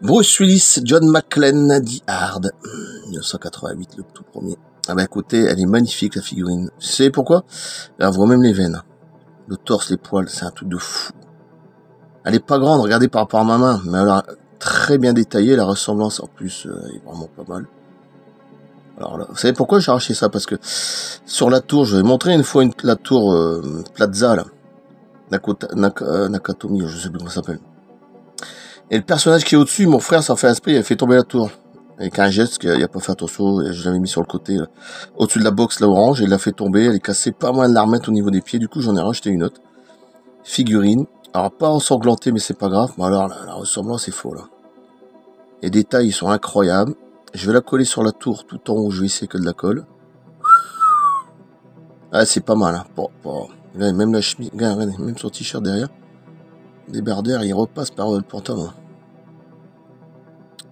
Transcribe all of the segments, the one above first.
Bruce Willis, John McClane, Die Hard. 1988, le tout premier. Ah bah écoutez, elle est magnifique la figurine. Vous savez pourquoi? Elle voit même les veines. Le torse, les poils, c'est un truc de fou. Elle est pas grande, regardez par rapport à ma main, mais elle a très bien détaillé, la ressemblance en plus est vraiment pas mal. Alors là, vous savez pourquoi j'ai arraché ça? Parce que sur la tour, je vais montrer une fois la tour Plaza, là. Nakatomi, je sais plus comment ça s'appelle. Et le personnage qui est au-dessus, mon frère s'en fait esprit, il a fait tomber la tour. Avec un geste qu'il a pas fait attention, je l'avais mis sur le côté, au-dessus de la box, là, orange, et il l'a fait tomber, elle est cassée, pas moyen de la remettre au niveau des pieds, du coup j'en ai racheté une autre. Figurine. Alors pas ensanglantée, mais c'est pas grave, mais alors la ressemblance est faux, là. Les détails, ils sont incroyables. Je vais la coller sur la tour, tout en haut, je vais essayer que de la colle. Ah, c'est pas mal, hein. Regardez, même la chemise, regardez, même son t-shirt derrière. Débardeur, il repasse par le pantalon.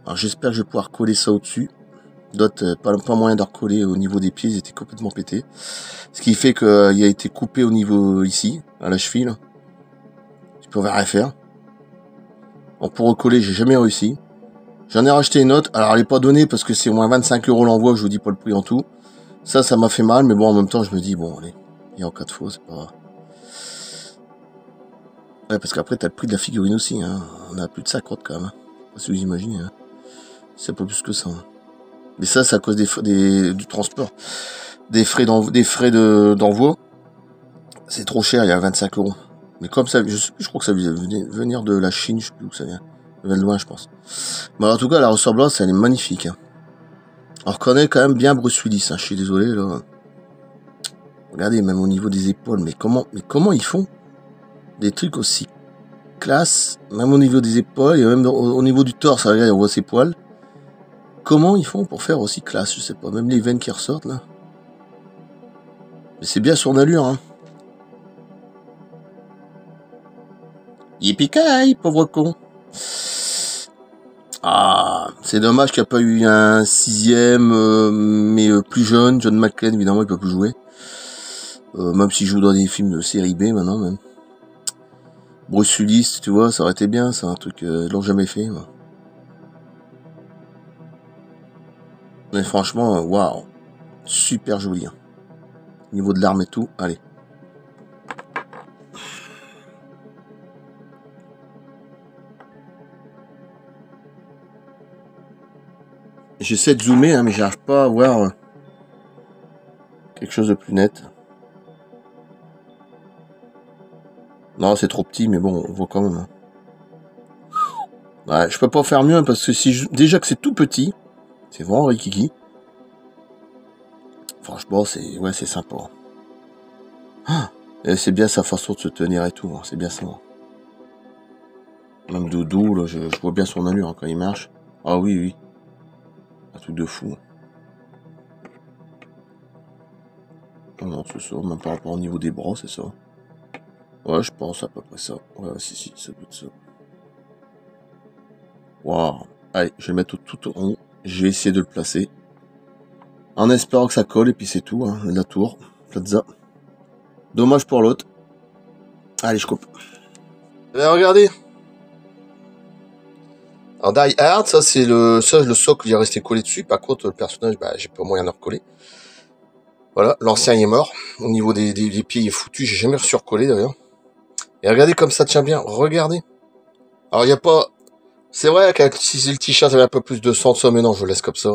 Alors j'espère que je vais pouvoir coller ça au-dessus. D'autres, pas moyen de recoller au niveau des pieds, ils étaient complètement pétés. Ce qui fait qu'il a été coupé au niveau ici, à la cheville. Je pouvais rien faire. Bon, pour recoller, j'ai jamais réussi. J'en ai racheté une autre. Alors elle est pas donnée parce que c'est au moins 25 € l'envoi, je vous dis pas le prix en tout. Ça m'a fait mal, mais bon, en même temps, je me dis, bon, allez, il y a en cas de faux, c'est pas... Ouais, parce qu'après, t'as le prix de la figurine aussi, hein. On a plus de 50 quand même. Hein. Pas si vous imaginez, hein. C'est pas plus que ça. Hein. Mais ça, c'est à cause du transport. Des frais d'envoi. C'est trop cher, il y a 25 €. Mais comme ça, je crois que ça vient venir de la Chine, je sais plus où ça vient. Ça vient de loin, je pense. Mais en tout cas, la ressemblance, elle est magnifique. Hein. On reconnaît quand même bien Bruce Willis, hein. Je suis désolé, là. Regardez, même au niveau des épaules, mais comment ils font des trucs aussi classe, même au niveau des épaules, et même au niveau du torse, regarde, on voit ses poils. Comment ils font pour faire aussi classe, je sais pas, même les veines qui ressortent, là. Mais c'est bien son allure, hein. Yippee-ki-yay, pauvre con. Ah, c'est dommage qu'il n'y a pas eu un 6e, mais plus jeune, John McClane, évidemment, il peut plus jouer. Même s'il joue dans des films de série B, maintenant, même. Bruce Willis, tu vois, ça aurait été bien, c'est un truc, ils l'ont jamais fait. Moi. Mais franchement, waouh, super joli. Hein. Au niveau de l'arme et tout, allez. J'essaie de zoomer, hein, mais j'arrive pas à voir quelque chose de plus net. Non, c'est trop petit, mais bon, on voit quand même. Hein. Ouais, je peux pas faire mieux, hein, parce que déjà que c'est tout petit, c'est vraiment rikiki. Franchement, c'est sympa. Ah, et c'est bien sa façon de se tenir et tout, hein, c'est bien ça. Hein. Même Doudou, là, je vois bien son allure hein, quand il marche. Ah oui, oui. Un truc de fou. Non, c'est ça, même par rapport au niveau des bras, c'est ça. Ouais, je pense à peu près ça. Ouais, si, ça doit être ça. Waouh. Allez, je vais mettre tout en haut. Je vais essayer de le placer. En espérant que ça colle, et puis c'est tout, hein, la tour. Plaza. Dommage pour l'autre. Allez, je coupe. Regardez. Alors, Die Hard, ça, c'est le socle, il est resté collé dessus. Par contre, le personnage, bah, j'ai pas moyen de recoller. Voilà, l'ancien il est mort. Au niveau des pieds, il est foutu. J'ai jamais reçu recoller d'ailleurs. Et regardez comme ça tient bien. Regardez. Alors, il n'y a pas... C'est vrai que si le t-shirt avait un peu plus de sens, mais non, je le laisse comme ça.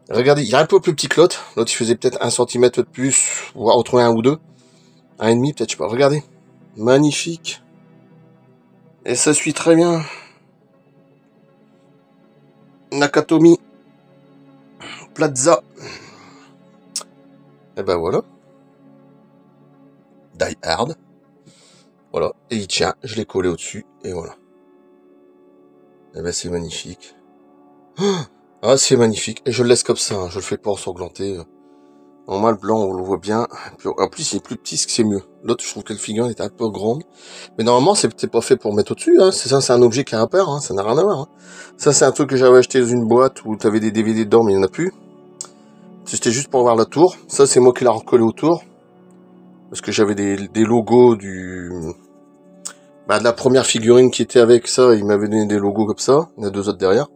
Regardez, il est un peu plus petit que l'autre. L'autre, il faisait peut-être 1 cm de plus, voire entre 1 ou 2. 1,5 peut-être, je sais pas. Regardez. Magnifique. Et ça suit très bien. Nakatomi. Plaza. Et ben voilà. Die Hard. Voilà. Et il tient. Je l'ai collé au-dessus. Et voilà. Et ben c'est magnifique. Ah, c'est magnifique. Et je le laisse comme ça. Hein. Je le fais pas ensanglanter. En mal blanc, on le voit bien. Puis, en plus, il est plus petit, ce que c'est mieux. L'autre, je trouve que le figurine est un peu grande. Mais normalement, c'est pas fait pour mettre au-dessus. Hein. C'est un objet qui a un part. Hein. Ça n'a rien à voir. Hein. Ça, c'est un truc que j'avais acheté dans une boîte où t'avais des DVD dedans, mais il n'y en a plus. C'était juste pour voir la tour. Ça, c'est moi qui l'ai recollé autour. Parce que j'avais des logos Bah, de la première figurine qui était avec ça, il m'avait donné des logos comme ça. Il y en a 2 autres derrière.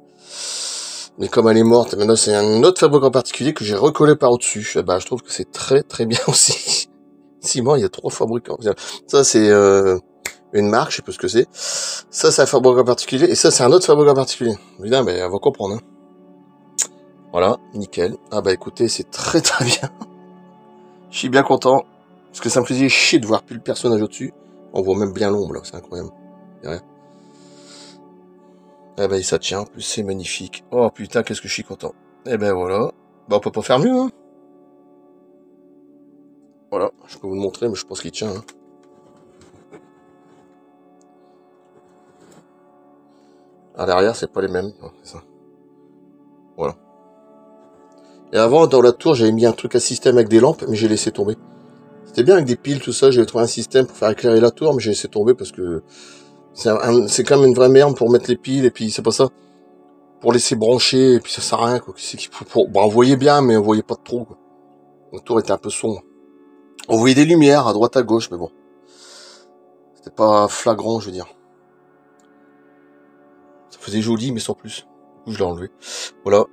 Mais comme elle est morte, maintenant c'est un autre fabricant particulier que j'ai recollé par au-dessus. Eh bah, je trouve que c'est très très bien aussi. Ciment, il y a 3 fabricants. Ça, c'est une marque, je sais pas ce que c'est. Ça, c'est un fabricant particulier. Et ça, c'est un autre fabricant particulier. Évidemment, mais elle va comprendre. Hein. Voilà, nickel. Ah bah écoutez, c'est très très bien. Je suis bien content. Parce que ça me faisait chier de voir plus le personnage au-dessus. On voit même bien l'ombre, là. C'est incroyable. Derrière. Eh ben, ça tient. En plus, c'est magnifique. Oh putain, qu'est-ce que je suis content. Eh ben, voilà. Bah, on peut pas faire mieux, hein. Voilà. Je peux vous le montrer, mais je pense qu'il tient, hein. À l'arrière, c'est pas les mêmes. Non, c'est ça. Voilà. Et avant, dans la tour, j'avais mis un truc à système avec des lampes, mais j'ai laissé tomber. C'était bien avec des piles, tout ça. J'avais trouvé un système pour faire éclairer la tour, mais j'ai laissé tomber parce que c'est quand même une vraie merde pour mettre les piles, et puis c'est pas ça. Pour laisser brancher, et puis ça sert à rien, quoi. Bon, on voyait bien, mais on voyait pas trop, quoi. La tour était un peu sombre. On voyait des lumières à droite à gauche, mais bon. C'était pas flagrant, je veux dire. Ça faisait joli, mais sans plus. Du coup, je l'ai enlevé. Voilà.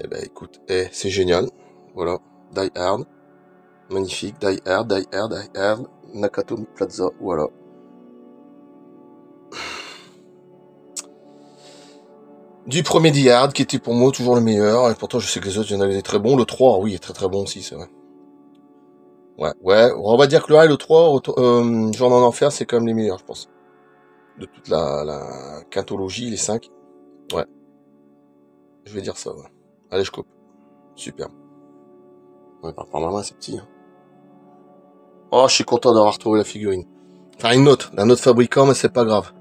Eh ben, écoute, c'est génial. Voilà. Die Hard. Magnifique. Die Hard, Die Hard, Die Hard. Nakatomi Plaza. Voilà. Du premier Die Hard, qui était pour moi toujours le meilleur. Et pourtant, je sais que les autres, il y en avait des très bons. Le 3, oui, est très très bon aussi, c'est vrai. Ouais. On va dire que le 1 et le 3, Journée en Enfer, c'est quand même les meilleurs, je pense. De toute la quintologie, les 5. Ouais. Je vais dire ça, ouais. Allez, je coupe. Super. Ouais, par ma main, c'est petit, hein. Oh, je suis content d'avoir retrouvé la figurine. Enfin, une autre, d'un autre fabricant, mais c'est pas grave.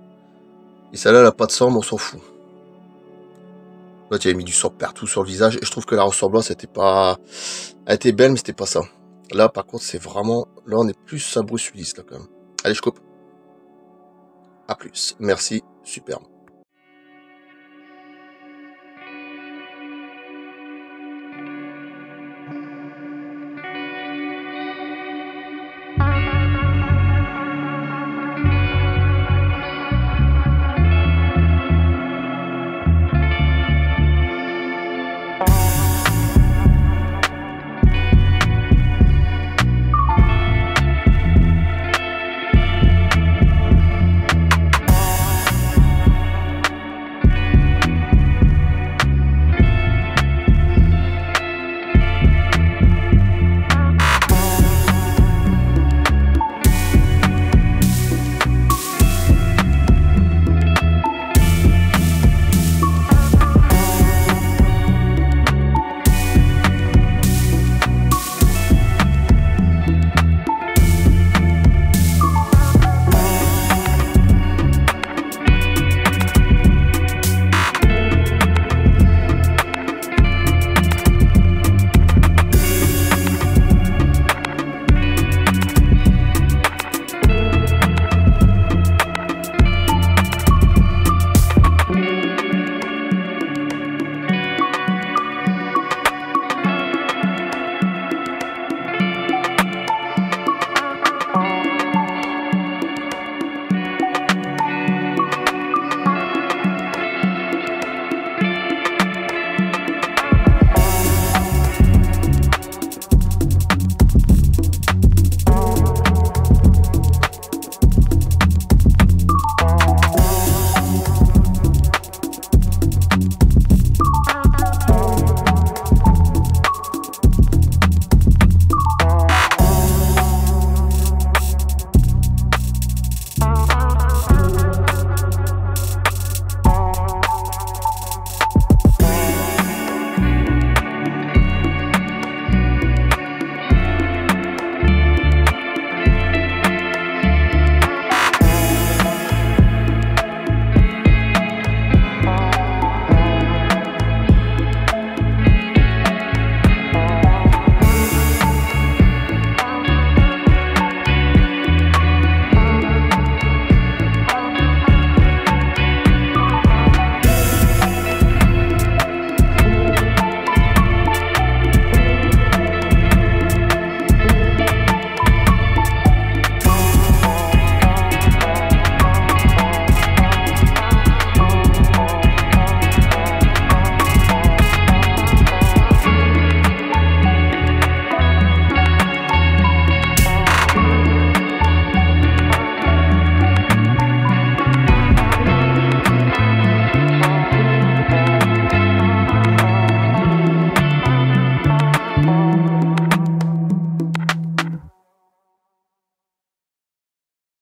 Et celle-là, elle a pas de sang, mais on s'en fout. Là, tu avais mis du sang partout sur le visage, et je trouve que la ressemblance était pas... Elle était belle, mais c'était pas ça. Là, par contre, c'est vraiment... Là, on est plus à Bruce Willis, là, quand même. Allez, je coupe. À plus. Merci. Super.